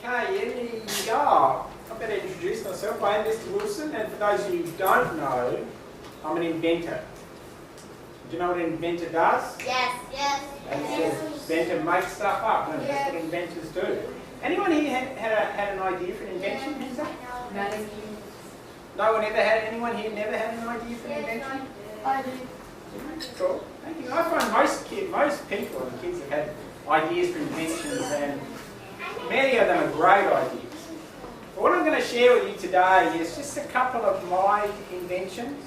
Okay, I better introduce myself. I am Mr. Wilson, and for those of you who don't know, I'm an inventor. Do you know what an inventor does? Yes. An inventor makes stuff up, and that's what inventors do. Anyone here had an idea for an invention? No. No one ever had? Anyone here never had an idea for an invention? I do. Cool. Thank you. I find most people and kids have had ideas for inventions, and many of them are great ideas. But what I'm going to share with you today is just a couple of my inventions,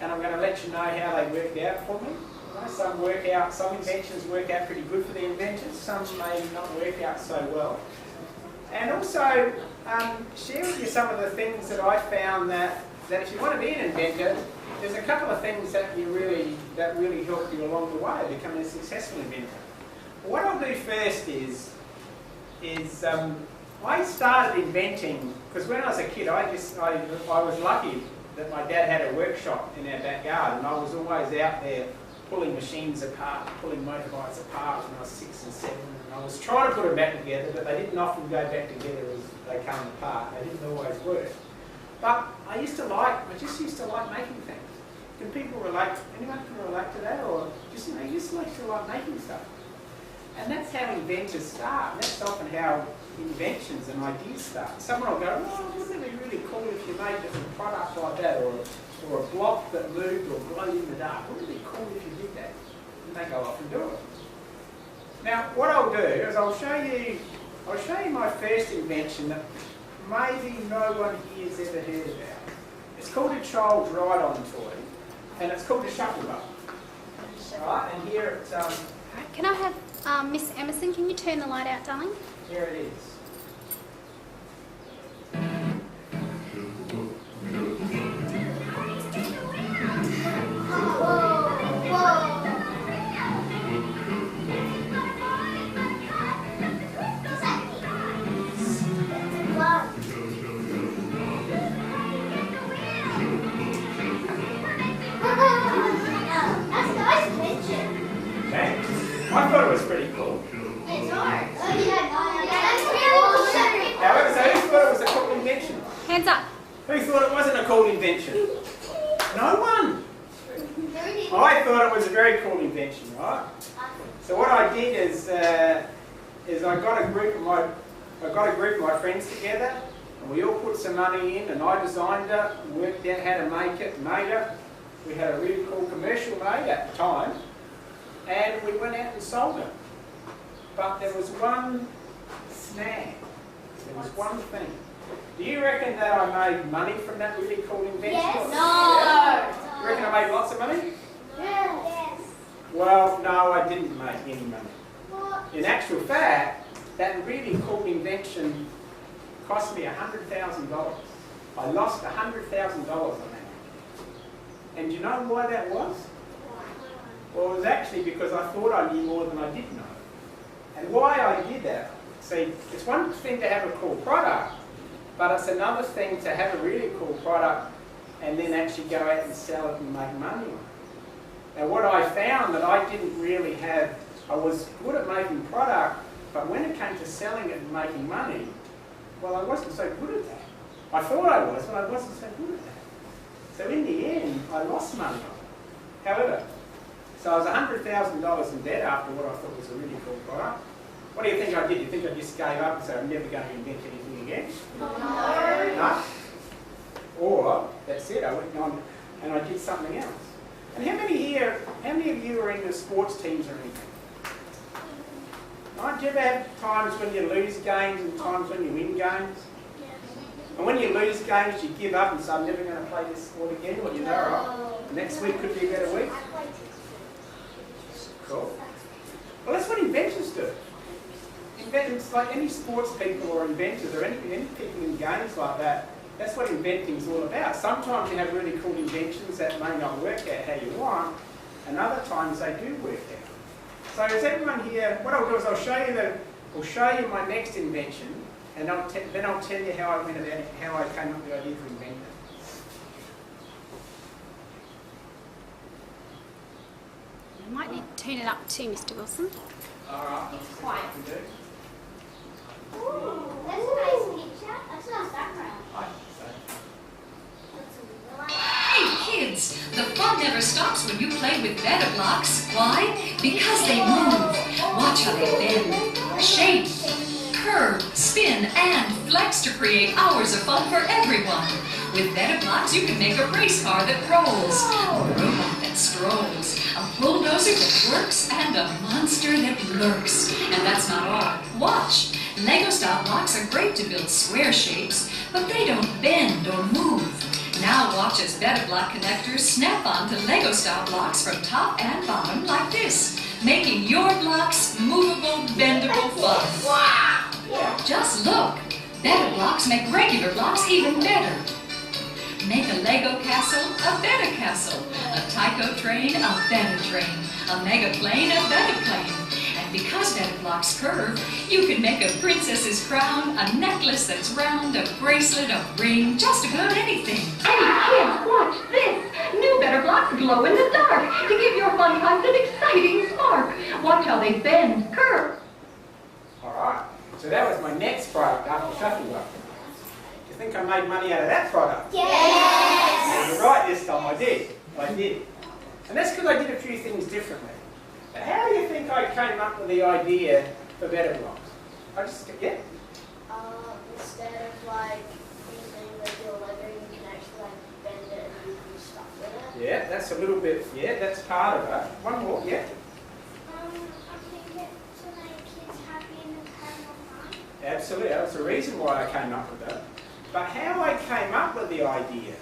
and I'm going to let you know how they worked out for me. Some inventions work out pretty good for the inventors, some may not work out so well. And also share with you some of the things that I found that if you want to be an inventor, there's a couple of things that really help you along the way becoming a successful inventor. What I'll do first is I started inventing because when I was a kid, I was lucky that my dad had a workshop in our backyard, and I was always out there pulling machines apart, pulling motorbikes apart when I was 6 and 7. And I was trying to put them back together, but they didn't often go back together as they come apart. They didn't always work. But I just used to like making things. Can people relate? Anyone can relate to that, or just you just like to like making stuff? And that's how inventors start. And that's often how inventions and ideas start. Someone will go, "Oh, wouldn't it be really cool if you made a product like that, or a block that moved or glowed in the dark? Wouldn't it be cool if you did that?" And they go off and do it. Now, what I'll do is I'll show you my first invention that maybe no one here has ever heard about. It's called a child's ride-on toy, and it's called a shuffle bug. Right, and here it's Can I have Miss Emerson? Can you turn the light out, darling? here it is. I thought it was pretty cool. However, so who thought it was a cool invention? Hands up. Who thought it wasn't a cool invention? No one. I thought it was a very cool invention, right? So what I did is I got a group of my friends together, and we all put some money in, and I designed it, worked out how to make it, made it. We had a really cool commercial made at the time, and we went out and sold it. But there was one snag. There was one thing. Do you reckon that I made money from that really cool invention? Yes. No. You reckon I made lots of money? Yes. Well, no, I didn't make any money. What? In actual fact, that really cool invention cost me $100,000. I lost $100,000 on that. And do you know why that was? Well, it was actually because I thought I knew more than I did know. And why I did that, see, it's one thing to have a cool product, but it's another thing to have a really cool product and then actually go out and sell it and make money on it. Now what I found that I didn't really have, I was good at making product, but when it came to selling it and making money, well, I wasn't so good at that. I thought I was, but I wasn't so good at that. So in the end, I lost money on it. However, so I was $100,000 in debt after what I thought was a really cool product. What do you think I did? Do you think I just gave up and said I'm never going to invent anything again? No. Or, that's it, I went on and I did something else. And how many of you are in the sports teams or anything? Right? Do you ever have times when you lose games and times when you win games? And when you lose games, you give up and say, I'm never going to play this sport again. Well, you know, right? Next week could be a better week. Cool. Well, that's what inventors do. Inventors, like any sports people or inventors or any people in games like that, that's what inventing is all about. Sometimes you have really cool inventions that may not work out how you want, and other times they do work out. So is everyone here? What I'll do is I'll show you my next invention, and then I'll tell you how I went about it, how I came up with the idea for inventing. You might need to turn it up too, Mr. Wilson. All right. It's quiet. We do. Ooh, that's never stops when you play with better blocks. Why? Because they move. Watch how they bend, shape, curve, spin, and flex to create hours of fun for everyone. With better blocks, you can make a race car that rolls, a robot that strolls, a bulldozer that works, and a monster that lurks. And that's not all. Watch. Lego-style blocks are great to build square shapes, but they don't bend or move. Now watch as better block connectors snap onto Lego-style blocks from top and bottom like this, making your blocks movable, bendable fun. Wow! Just look. Better blocks make regular blocks even better. Make a Lego castle a better castle, a Tyco train a better train, a mega plane a better plane. And because better blocks curve, you can make a princess's crown, a necklace that's round, a bracelet, a ring, just about anything. Hey kids, watch this! New Better Blocks glow in the dark to give your fun times an exciting spark. Watch how they bend, curve. Alright, so that was my next product after Shuffle Bug. Do you think I made money out of that product? Yes! You're right this time, I did. And that's because I did a few things differently. But how do you think I came up with the idea for better blocks? Instead of like using regular Lego, you can actually like bend it and you can stuff with it. Yeah, that's a little bit, that's part of it. One more, yeah? I think it's to make kids happy and have more fun. Absolutely, that was the reason why I came up with it. But how I came up with the idea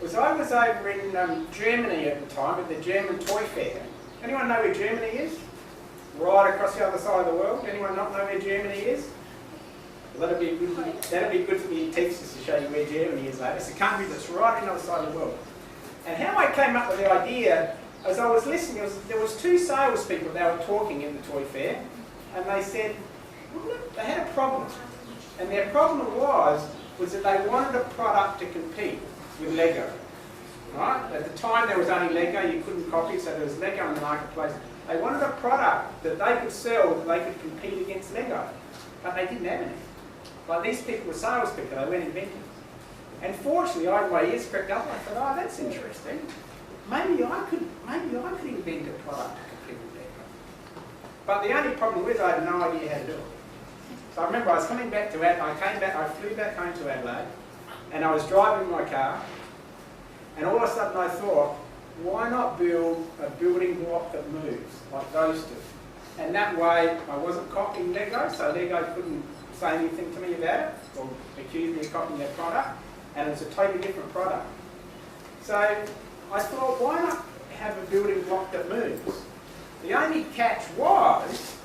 was I was over in Germany at the time at the German Toy Fair. Anyone know where Germany is? Right across the other side of the world. Anyone not know where Germany is? Well, that'll be good for your teachers to show you where Germany is later. It's a country that's right on the other side of the world. And how I came up with the idea, as I was listening, there was two salespeople, they were talking in the toy fair, and they said, they had a problem. And their problem was that they wanted a product to compete with Lego. Right? At the time there was only Lego, you couldn't copy, so there was Lego in the marketplace. They wanted a product that they could sell, that they could compete against Lego. But they didn't have any. Like these people were salespeople, they weren't inventors. And fortunately, I had my ears pricked up and I thought, oh, that's interesting. Maybe I could invent a product to compete with Lego. But the only problem was I had no idea how to do it. So I remember I was coming back to Adelaide, I flew back home to Adelaide, and I was driving my car, and all of a sudden I thought, why not build a building block that moves, like those two? And that way I wasn't copying Lego, so Lego couldn't say anything to me about it, or accuse me of copying their product, and it was a totally different product. So I thought, why not have a building block that moves? The only catch was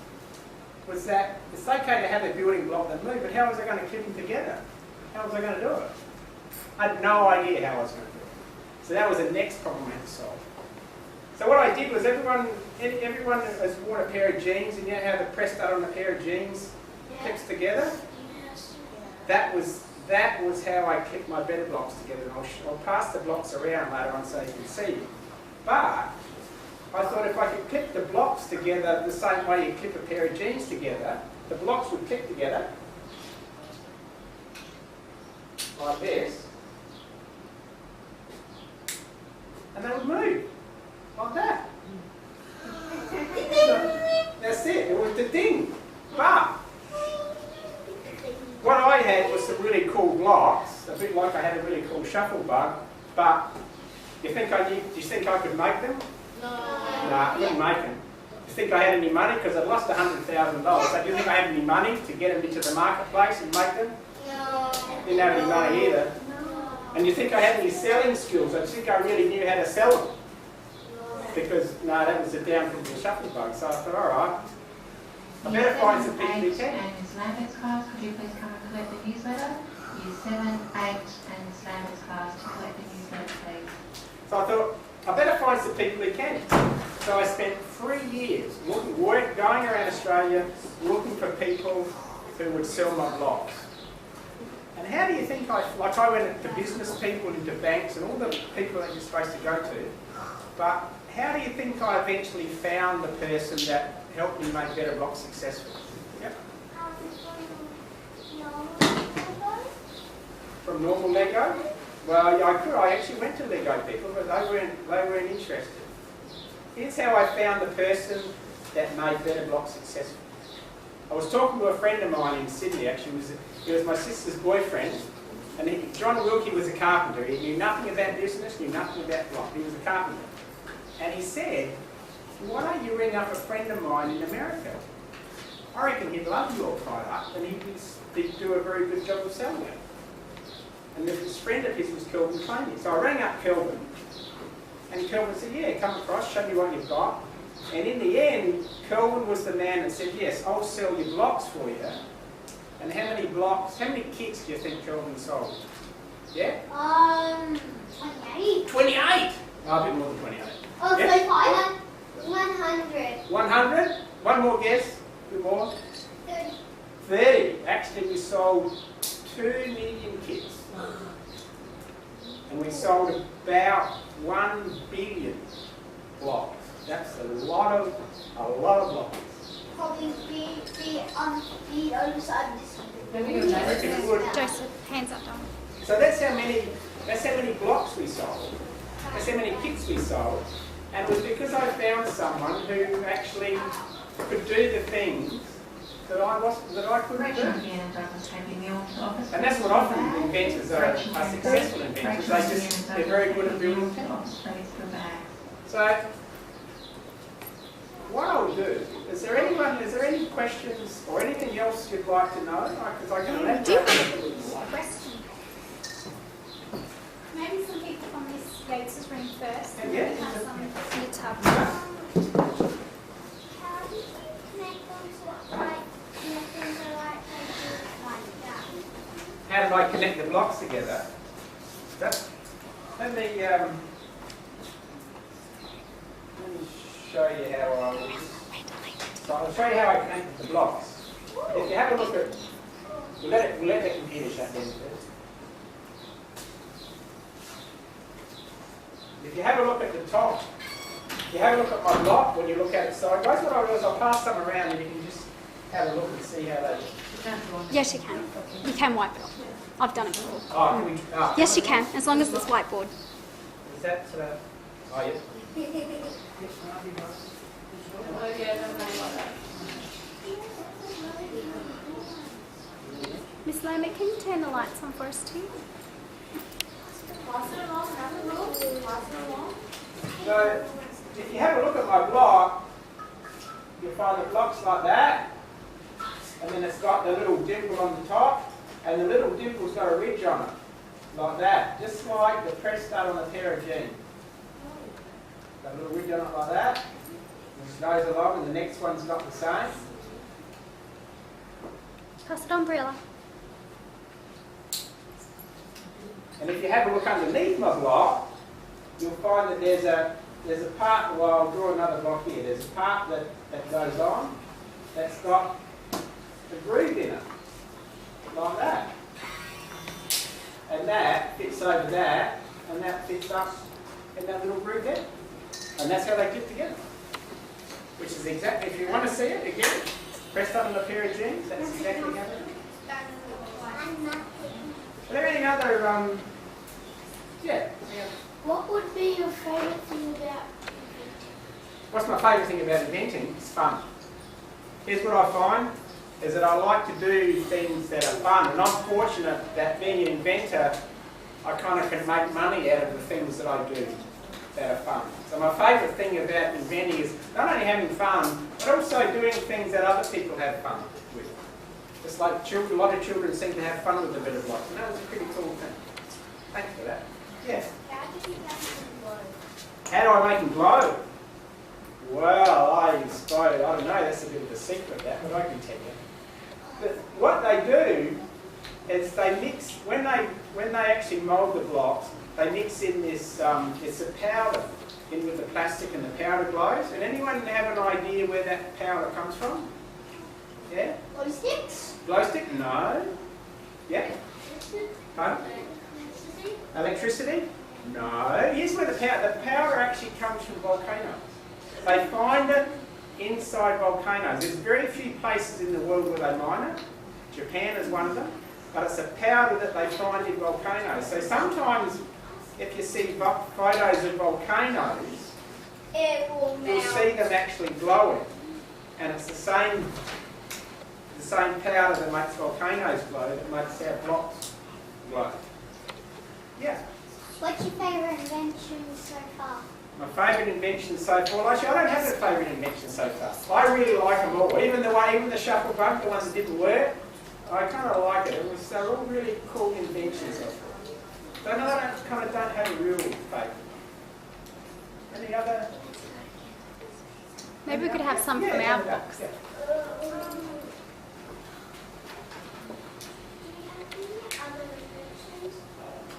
that it's okay to have a building block that moves, but how was I going to keep them together? How was I going to do it? I had no idea how I was going to do it. So that was the next problem I had to solve. So what I did was everyone has worn a pair of jeans, and you know how the press stud on a pair of jeans clips together? Yes. That was how I clipped my better blocks together, and I'll pass the blocks around later on so you can see. But I thought if I could clip the blocks together the same way you clip a pair of jeans together, the blocks would clip together like this, and they would move like that. That's it, it was the thing. But what I had was some really cool blocks, a bit like I had a really cool shuffle bug, but do you think I could make them? No. No, I couldn't make them. Do you think I had any money? Because I'd lost $100,000. So do you think I had any money to get them into the marketplace and make them? No. Didn't have any money either. And you think I had any selling skills? I think I really knew how to sell them. Because, no, that was a down from the shuffle bug. So I thought, all right, I better find some people who can. And Islamics class, could you please come and collect the newsletter? Year 7, 8 and Islamics class to collect the newsletter, please. So I thought, I better find some people who can. So I spent 3 years going around Australia looking for people who would sell my blocks. And how do you think I went to business people, into banks and all the people that you're supposed to go to, but how do you think I eventually found the person that helped me make better blocks successful? Yep. From normal Lego? Well, yeah, I could. I actually went to Lego people, but they weren't interested. Here's how I found the person that made Better Block successful. I was talking to a friend of mine in Sydney, actually. He was my sister's boyfriend, and John Wilkie was a carpenter. He knew nothing about business, knew nothing about block. He was a carpenter. And he said, why don't you ring up a friend of mine in America? I reckon he'd love your product, and he'd do a very good job of selling it. And this friend of his was Kelvin Claney. So I rang up Kelvin, and Kelvin said, yeah, come across, show me what you've got. And in the end, Kelvin was the man that said, yes, I'll sell your blocks for you. And how many kits do you think Kelvin sold? Yeah? 28. 28! No, a bit more than 28. Oh, Yep. so 100. 100? One more guess? A bit more? 30. 30. Actually, we sold 2 million kits. And we sold about 1 billion blocks. That's a lot of blocks. Probably be on the other side of this. I reckon it would. Joseph, hands up, Dom. So that's how many blocks we sold. That's how many kits we sold. And it was because I found someone who actually could do the things that I couldn't Rachel do. again doesn't take me to office. And that's what often inventors are successful inventors. They're very good at building things. So what I'll do, is there any questions or anything else you'd like to know? Because I can elaborate. Question. Maybe some people from Miss Yates' room first. And Yeah. have some in your tub. How do you connect them so like connect them so like that? How did I connect the blocks together? Let me show you how I'll show you how I connected the blocks. If you have a look at, we'll let the computer shut down first. If you have a look at the top, if you have a look at my block, when you look at it sideways, what I'll do is I'll pass some around and you can just have a look and see how they... Yes, you can. You can wipe it off. I've done it before. Oh, can we... Oh, Yes, you can, as long as it's whiteboard. Is that... oh, yes. Miss Lambert, can you turn the lights on for us too? So, if you have a look at my block, you'll find the block's like that, and then it's got the little dimple on the top, and the little dimple's got a ridge on it, like that, just like the press stud on a pair of jeans. Got a little ridge on it like that, and it goes along, and the next one's got the same. Pass it on, Briella. And if you have a look underneath my block, you'll find that there's a part, well, I'll draw another block here, there's a part that goes on that's got a groove in it, like that. And that fits over that, and that fits up in that little groove there. And that's how they fit together. Which is exactly, if you want to see it, again, pressed up on a pair of jeans, that's exactly how they do. Are there any other, yeah. What would be your favourite thing about What's my favourite thing about inventing? It's fun. Here's what I find, is that I like to do things that are fun, and I'm fortunate that being an inventor, I kind of can make money out of the things that I do that are fun. So my favourite thing about inventing is not only having fun, but also doing things that other people have fun with. Just like children, a lot of children seem to have fun with the bit of blocks, and that was a pretty cool thing. Thanks for that. Yeah. how do you make them glow? How do I make them glow? Well, I don't know, that's a bit of a secret that, but I can tell you. But what they do is they mix, when they actually mould the blocks, they mix in this, it's a powder in with the plastic, and the powder glows. And anyone have an idea where that powder comes from? Yeah? Glow sticks? Glow stick? No. Yeah? Pardon? Electricity? No. Here's where the powder actually comes from volcanoes. They find it inside volcanoes. There's very few places in the world where they mine it. Japan is one of them. but it's a powder that they find in volcanoes. So sometimes if you see photos of volcanoes, It will you'll melt. see them actually glowing. And it's the same powder that makes volcanoes glow that makes our blocks glow. Yeah. What's your favourite invention so far? My favourite invention so far, well, actually I don't have a favourite invention so far. I really like them all. Even the shuffle bug, the ones that didn't work, I kind of like it. They're all really cool inventions I thought. I don't have a real favourite. Any other? Maybe we could have some from our box. Yeah.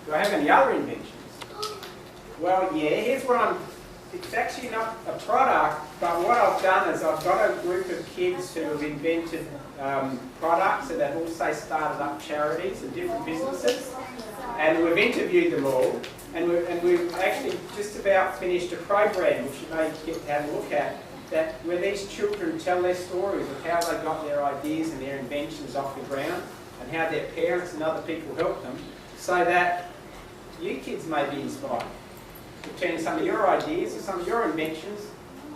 Do I have any other inventions? Well, yeah, here's what it's actually not a product, but what I've done is I've got a group of kids who have invented products and they've also started up charities and different businesses. And we've interviewed them all, and we've actually just about finished a program, which you may get to have a look at, that where these children tell their stories of how they got their ideas and their inventions off the ground, and how their parents and other people helped them, so that you kids may be inspired to turn some of your ideas or some of your inventions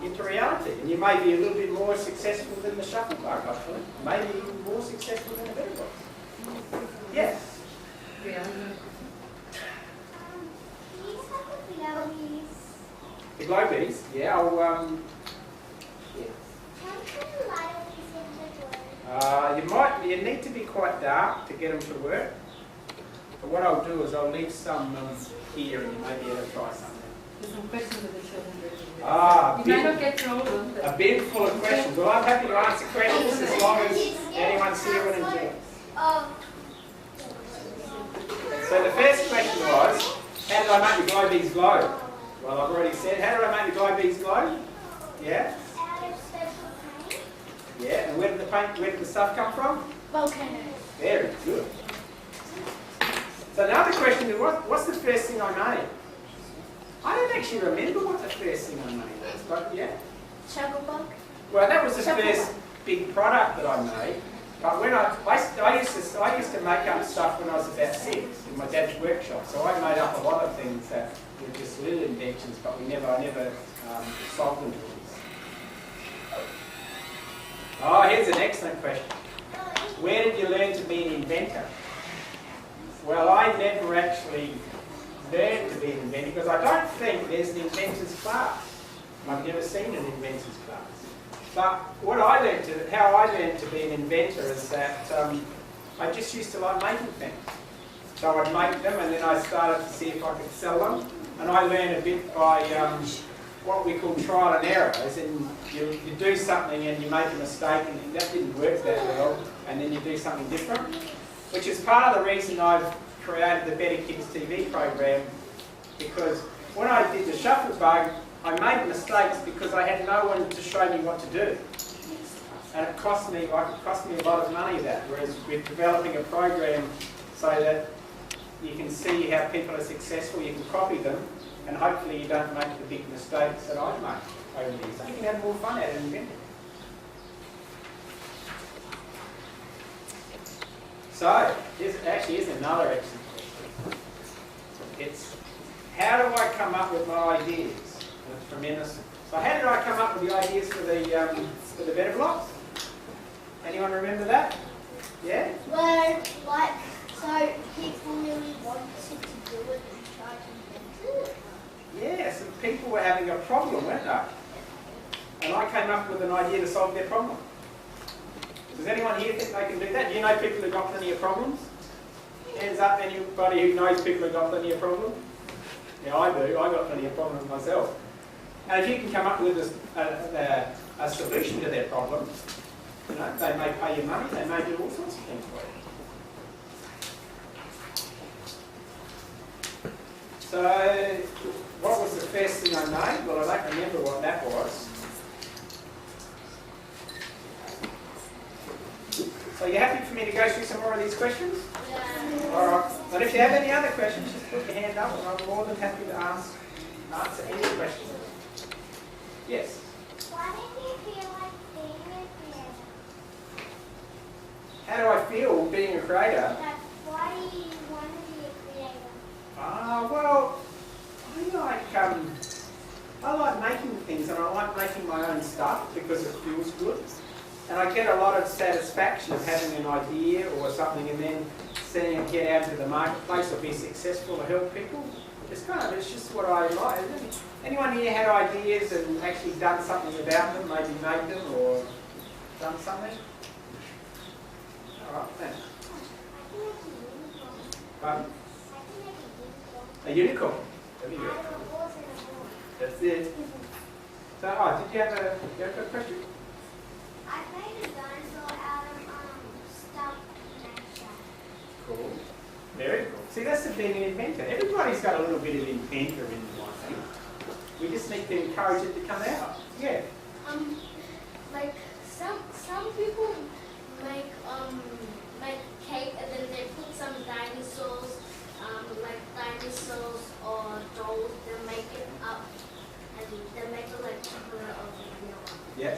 into reality. And you may be a little bit more successful than the shuffle bug, hopefully. Maybe even more successful than the better box. Yes? The glow bees? Yeah, you need to be quite dark to get them to work. But what I'll do is I'll leave some here and you may be able to try something. There's some questions that the children really You might not get through all of them. a bin full of questions. Well, I'm happy to answer questions as long as anyone's here and enjoy. So the first question was, how did I make the glow bees glow? Well, I've already said, how did I make the glow bees glow? Yeah? Yeah, and where did the stuff come from? Volcano. Very good. So another question is, what's the first thing I made? I don't actually remember what the first thing I made was, but yeah. Shuffle bug. Well, that was the first big product that I made. But when I used to make up stuff when I was about 6 in my dad's workshop. So I made up a lot of things that were just little inventions, but I never solved them. Oh, here's an excellent question. Where did you learn to be an inventor? Well, I never actually learned to be an inventor because I don't think there's an inventors class. I've never seen an inventors class. But what I learned how I learned to be an inventor is that I just used to like making things. So I'd make them and then I started to see if I could sell them. And I learned a bit by what we call trial and error, as in you do something and you make a mistake and that didn't work that well, and then you do something different, which is part of the reason I've created the Better Kids TV program, because when I did the shuffle bug, I made mistakes because I had no one to show me what to do. And it cost me a lot of money that, whereas we're developing a program so that you can see how people are successful, you can copy them, and hopefully you don't make the big mistakes that I've made over the years. So you can have more fun at it and invent it. So, here's another excellent question. It's, how do I come up with my ideas? And it's from Innocent. So how did I come up with the ideas for the better blocks? Anyone remember that? Yeah? Well, so people really wanted to do it and try to invent it. Yeah, some people were having a problem, weren't they? And I came up with an idea to solve their problem. Does anyone here think they can do that? Do you know people who've got plenty of problems? Hands up, anybody who knows people who've got plenty of problems? Yeah, I do. I've got plenty of problems myself. And if you can come up with a solution to their problem, you know, they may pay you money, they may do all sorts of things for you. So, what was the first thing I made? Well, I don't remember what that was. So you happy for me to go through some more of these questions? Yeah. All right. But if you have any other questions, just put your hand up and I'm more than happy to answer any questions. Yes? Why did you feel like being a creator? How do I feel being a creator? Oh, well, I like making things, and I like making my own stuff because it feels good. And I get a lot of satisfaction of having an idea or something and then seeing it get out into the marketplace or be successful to help people. It's just what I like. Anyone here had ideas and actually done something about them, maybe made them or done something? All right, thanks. Pardon? A unicorn. There you go. That's it. So, did you have a question? I made a dinosaur out of stuff nature. Cool. Very cool. See, that's the being an inventor. Everybody's got a little bit of inventor in them, I think. We just need to encourage it to come out. Yeah. Like some people make cake and then they put some dinosaurs, like dinosaurs or dolls. They make it up and they make it like cover of Yeah.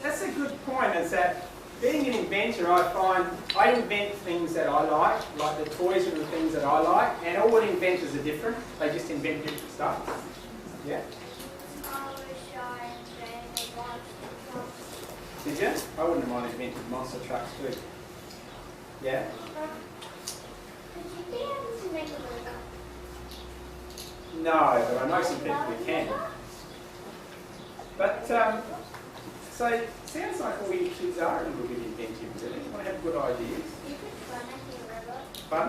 That's a good point, is that being an inventor, I find I invent things that I like the toys and the things that I like, and all the inventors are different. They just invent different stuff. Yeah? Did you? I wouldn't have mind inventing monster trucks too. Yeah? Could you be able to make a robot? No, but I know some people who can. But, so it sounds like all you kids are a little bit inventive, really. You want to have good ideas. You could try making a robot. Fun?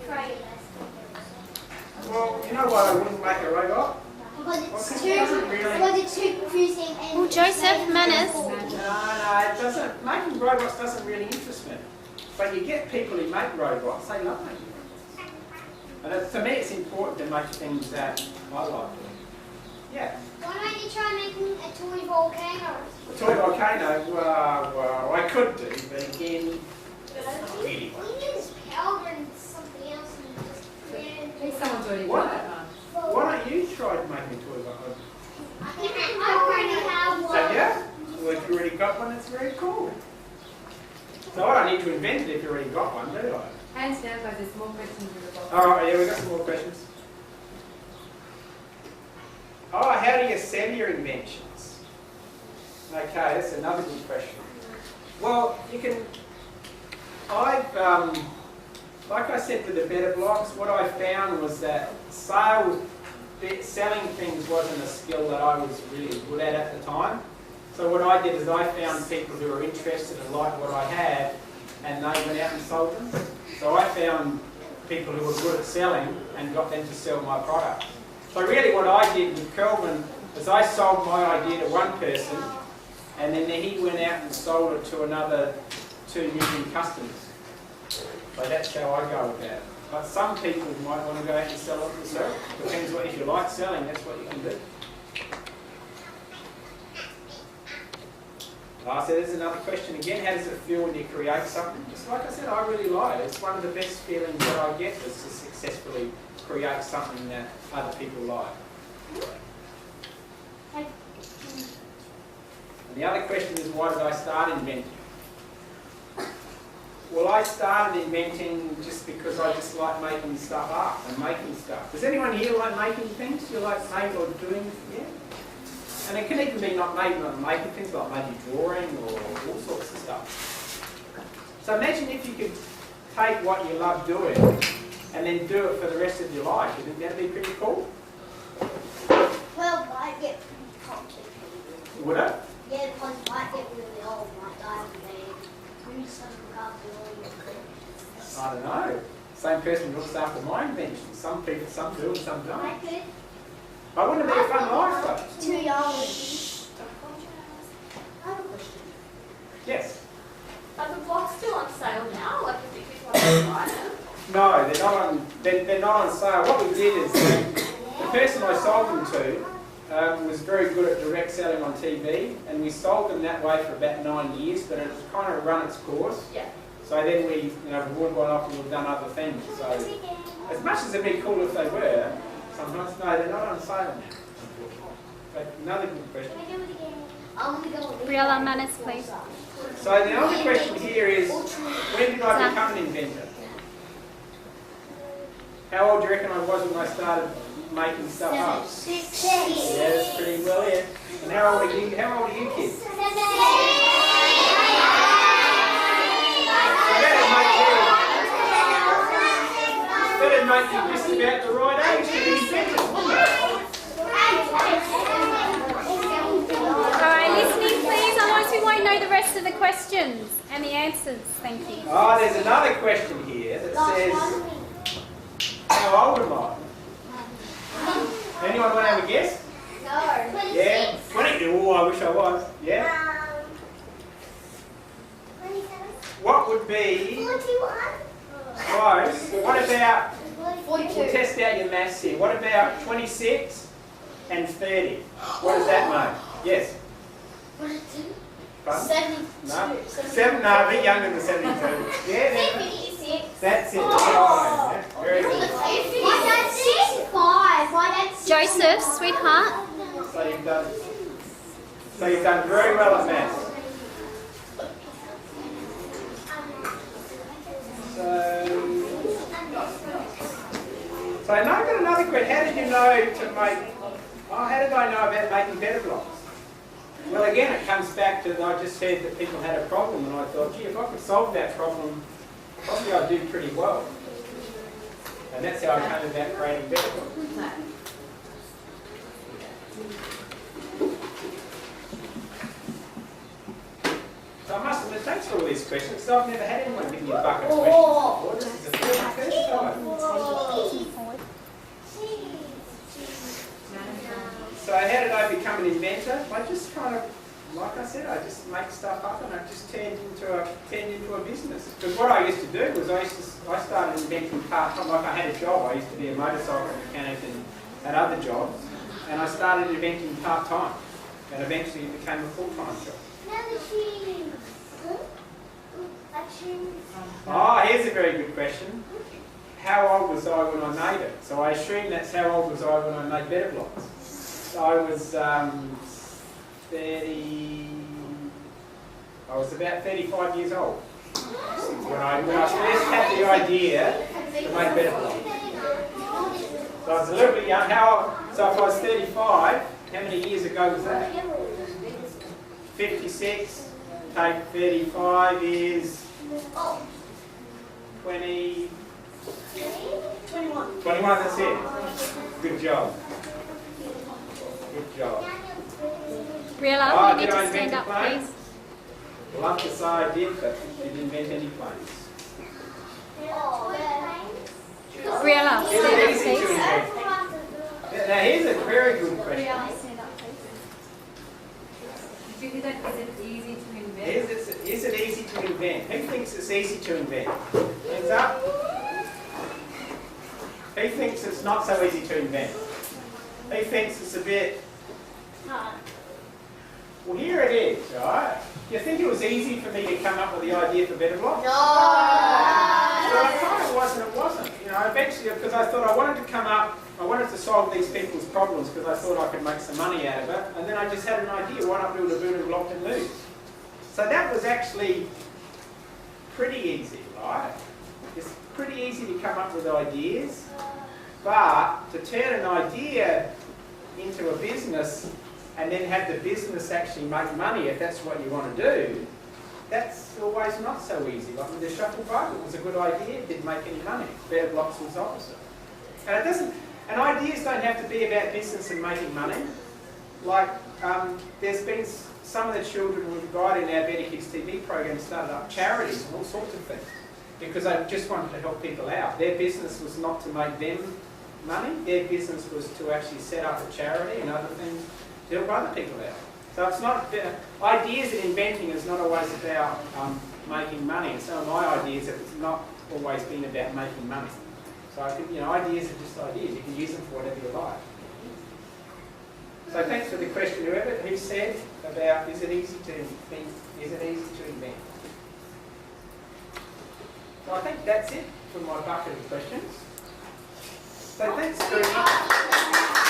Try it. Well, you know why I wouldn't make a robot? Because Because it's too confusing and... Well, Joseph, manners. No, it doesn't. Making robots doesn't really interest me. But you get people who make robots, they love making robots. And to me, it's important to make things that I like. Yeah. Why don't you try making a toy volcano? A toy volcano, well, I could do, but again, it's not really We use powder and something else and just create I think someone's already What? done that one. Why don't you try making a toy volcano? I already have one. Have you? Well, if you already got one, it's very cool. So I don't need to invent it if you already got one, do I? Hands down, guys, there's more questions in the box. Oh, yeah, we've got some more questions. Oh, how do you sell your inventions? Okay, that's another good question. Well, you can, like I said with the better blocks, what I found was that selling things wasn't a skill that I was really good at the time. So what I did is I found people who were interested and liked what I had, and they went out and sold them. So I found people who were good at selling and got them to sell my product. So really what I did with Kelvin is I sold my idea to one person, and then he went out and sold it to another 2 million customers. So that's how I go with that. But some people might want to go out and sell it themselves. Depends what, if you like selling, that's what you can do. So there's another question again. How does it feel when you create something? Just like I said, I really like it. It's one of the best feelings that I get, is to successfully create something that other people like. And the other question is, why did I start inventing? Well, I started inventing just because I just like making stuff up and making stuff. Does anyone here like making things? You like making or doing? Yeah. And it can even be not making things, like maybe drawing or all sorts of stuff. So imagine if you could take what you love doing and then do it for the rest of your life. You think that'd be pretty cool? Well, might get pretty complicated. Would it? Yeah, because it might get really old, might die of age. Bring some carbohydrates. I don't know. Same person looks after my inventions. Some people, some do and some don't. I could. But wouldn't it be a fun life though? Too young. I have a question. Yes. Are the blocks still on sale now? Like if people want to buy them? No, they're not on. They're not on sale. What we did is the person I sold them to was very good at direct selling on TV, and we sold them that way for about 9 years. But it's kind of run its course. Yeah. So then we, we've gone off and we've done other things. So as much as it'd be cool if they were, sometimes no, they're not on sale now. But another good question. Briella, manners, please. So the other question here is, when did I become an inventor? How old do you reckon I was when I started making stuff up? 6. Yeah, that's pretty well it. And how old are you? How old are you kids? That'd make you just about the right age to be inventors, wouldn't it? Alright, listening please, otherwise we won't know the rest of the questions and the answers. Thank you. Oh, there's another question here that says, how old am I? Anyone want to have a guess? No. Yeah? 20? Oh, I wish I was. Yeah? 27. What would be 41. close? What about, 42. we'll test out your maths here. What about 26 and 30? What does that make? Yes? Pardon? 72. No? No, a bit younger than 72. Yeah, 56. that's it. Right. Very good. My dad's 65. My dad's 65. Joseph, sweetheart. So you've done very well at maths. So now I've got another question. How did you know to make, how did I know about making better blocks? Well, again, it comes back to, I just said that people had a problem and I thought, gee, if I could solve that problem, probably I'd do pretty well. And that's how I came about creating better blocks. So I must admit, thanks for all these questions, because I've never had anyone give me a bucket of questions before. This is the first time. So how did I become an inventor? I just kind of, like I said, I just make stuff up and it just turned into a business. Because what I used to do was I started inventing part-time, like I had a job. I used to be a motorcycle mechanic and had other jobs. And I started inventing part-time. And eventually it became a full-time job. Oh, here's a very good question. How old was I when I made it? So I assume that's how old was I when I made Better Blocks. So I was 30. I was about 35 years old when I first had the idea to make Better Blocks. So I was a little bit young. So if I was 35, how many years ago was that? 56. Take 35 is 20. 21, that's it. Good job. Good job. Riella, you need did I to stand invent a up plane? please. Well, up to say I did, but didn't invent any planes. Riella, Is stand it up easy to please. invent? Now here's a very good question. Riella, stand up please. Is it easy to invent? Is it easy to invent? Who thinks it's easy to invent? Hands up. Who thinks it's not so easy to invent? Who thinks it's a bit... Well, here it is, right? Do you think it was easy for me to come up with the idea for Better Blocks? No. Well, it kind of was and it wasn't. You know, eventually, because I thought I wanted to solve these people's problems because I thought I could make some money out of it. And then I just had an idea, why not build a building block and move? So that was actually pretty easy, right? It's pretty easy to come up with ideas, but to turn an idea into a business and then have the business actually make money, if that's what you want to do, that's always not so easy. Like with the shuffle bug, it was a good idea, it didn't make any money. Better Blocks was opposite. And ideas don't have to be about business and making money. Like, there's been some of the children we've got in our Better Kids TV program started up charities and all sorts of things because they just wanted to help people out. Their business was not to make them money, their business was to actually set up a charity and other things to help other people out. So it's not, ideas and inventing is not always about making money, and some of my ideas have not always been about making money. So I think, ideas are just ideas, you can use them for whatever you like. So thanks for the question, who said about is it easy to invent? Well, I think that's it for my bucket of questions. So thanks very much.